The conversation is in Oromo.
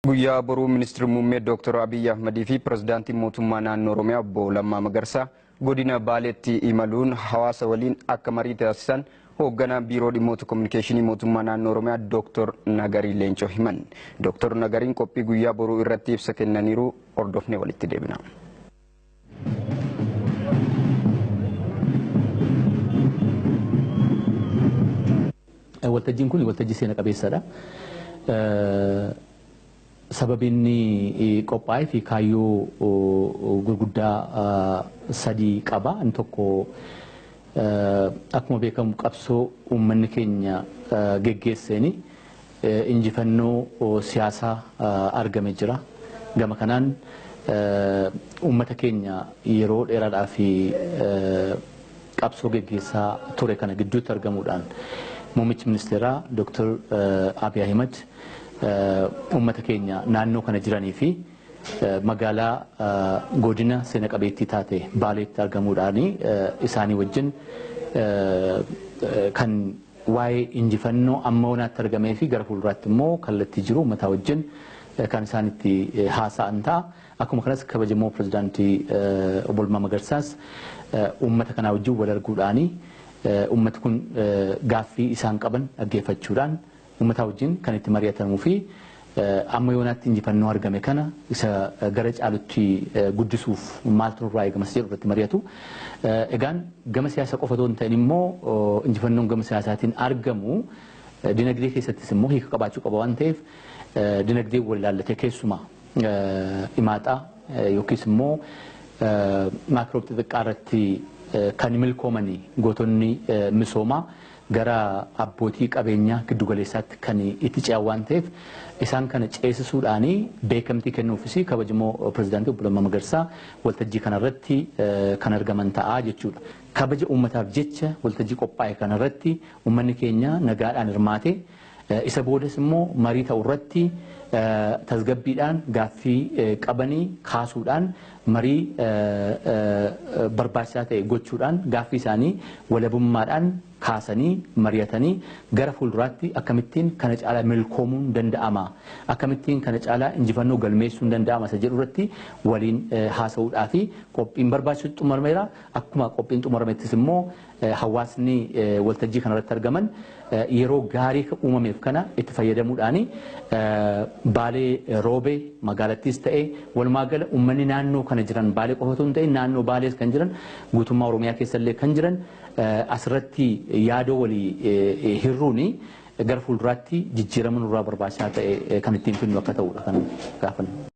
Guyyaa boruu ministeerri muummee Dr. Abiy Ahmedii fi pirezidaantii mootummaa naannoo Oromiyaa obbo Lammaa Magarsaa godina Baaleetti imaluun hawaasa waliin akka marii taasisan hoogganaa biiroo dhimmoota kominikeeshinii mootummaa naannoo Oromiyaa Dr. Nagarii Leencoo himan. Dr. Nagariin qophii guyyaa boruu irratti ibsa kennaniiru hordofnee walitti deebina. Waltajjiin kun waltajjii seena qabeessadha. Sababni qophaa'ee fi kaayyoo gurguddaa sadii qaba. Inni tokko akkuma beekamu qabsoo uummanni keenya geggeesseeni injifannoo siyaasaa argame jira. Gama kanaan uummata keenya yeroo dheeraadhaaf qabsoo geggeessaa ture kana gidduutti argamuudhaan muummichi ministeeraa Dr. Abiy Ahmed uummata keenya naannoo kana jiranii fi magaalaa godina seena qabeettii taate Baaleetti argamuudhaan isaanii wajjin kan waa'ee injifannoo amma wanaatti argamee fi gara fuulduraatti immoo kallattii jiru uummataa wajjin kan isaan itti haasa'an ta'a. Akkuma kanas kabajamoo pirezidaantii obbo Lammaa Magarsaas uummata kanaa wajjin wal arguudhaan uummati kun gaaffii isaan qaban dhaggeeffachuudhaan uummata wajjin kan itti mari'atamuu fi amma yoonaatti injifannoo argame kana isa gara caalutti guddisuuf maaltu nurraa eegamas jedhu irratti mari'atu. Egaan gama siyaasa qofa otoo hin ta'in immoo injifannoon gama siyaasaatiin argamu dinagdee keessattis immoo hiika qabaachuu qaba waan ta'eef dinagdee wal ilaallatee keessumaa himaaxaa yookiis immoo maakiroo xixiqqaa irratti kan milkoomanii gootonni misoomaa gara abbootii qabeenyaa giddu galeessaatti kan itti ce'an waan ta'eef isaan kana ceesisuudhaan beekamtii kennuufis kabajamoo pirezidaantii obbo Lammaa Magarsaa waltajjii kanarratti kan argaman ta'a jechuudha. Kabaja uummataaf jecha waltajjii qophaa'e kanarratti uummanni keenya nagaadhaan hirmaate isa boodas immoo marii ta'u irratti tasgabbiidhaan gaaffii qabanii kaasuudhaan marii barbaachisaa ta'e gochuudhaan gaaffii isaanii walabummaadhaan kaasanii mari'atanii gara fuulduraatti akkamittiin kana caalaa milkoomuun danda'ama, akkamittiin kana caalaa injifannoo galmeessuun danda'ama isa jedhu irratti waliin haasa'uudhaa fi qophiin barbaachisu xumurameera. Akkuma qophiin xumuramettis immoo hawaasni waltajjii kanarratti argaman yeroo gaarii uumameef kana itti fayyadamuudhaan Baalee roobee magaalattis ta'e walumaa gala uummanni naannoo kana jiran Baalee qofa otoo hin ta'in naannoo Baalees kan jiran guutummaa Oromiyaa keessallee kan jiran asirratti yaadoo walii hirruuni gara fuulduraatti jijjiirama nurraa barbaachisaa ta'e kan ittiin finnu akka ta'udha kan gaafannu.